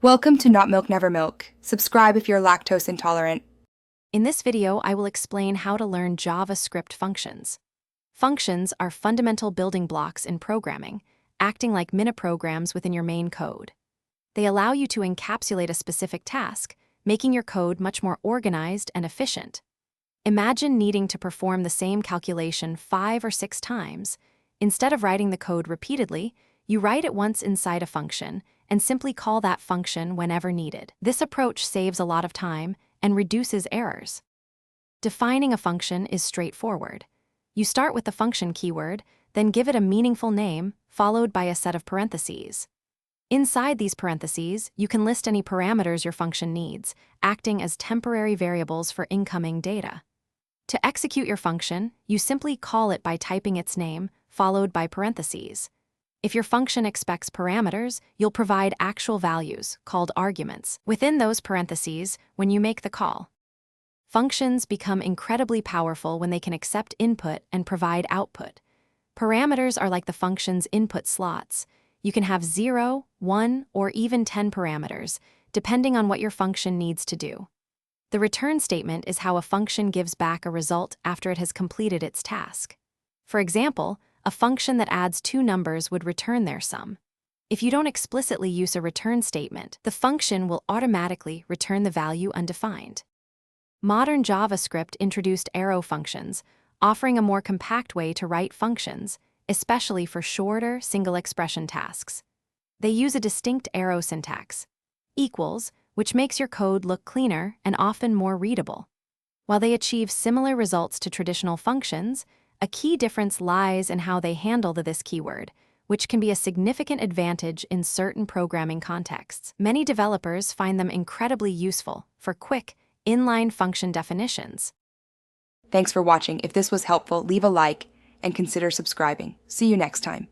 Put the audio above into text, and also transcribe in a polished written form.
Welcome to Not Milk Never Milk. Subscribe if you're lactose intolerant. In this video, I will explain how to learn JavaScript functions. Functions are fundamental building blocks in programming, acting like mini-programs within your main code. They allow you to encapsulate a specific task, making your code much more organized and efficient. Imagine needing to perform the same calculation 5 or 6 times. Instead of writing the code repeatedly, you write it once inside a function and simply call that function whenever needed. This approach saves a lot of time and reduces errors. Defining a function is straightforward. You start with the function keyword, then give it a meaningful name, followed by a set of parentheses. Inside these parentheses, you can list any parameters your function needs, acting as temporary variables for incoming data. To execute your function, you simply call it by typing its name, followed by parentheses. If your function expects parameters, you'll provide actual values, called arguments, within those parentheses when you make the call. Functions become incredibly powerful when they can accept input and provide output. Parameters are like the function's input slots. You can have 0, 1, or even 10 parameters, depending on what your function needs to do. The return statement is how a function gives back a result after it has completed its task. For example, a function that adds 2 numbers would return their sum. If you don't explicitly use a return statement, the function will automatically return the value undefined. Modern JavaScript introduced arrow functions, offering a more compact way to write functions, especially for shorter, single-expression tasks. They use a distinct arrow syntax, equals, which makes your code look cleaner and often more readable. While they achieve similar results to traditional functions, a key difference lies in how they handle the this keyword, which can be a significant advantage in certain programming contexts. Many developers find them incredibly useful for quick, inline function definitions. Thanks for watching. If this was helpful, leave a like and consider subscribing. See you next time.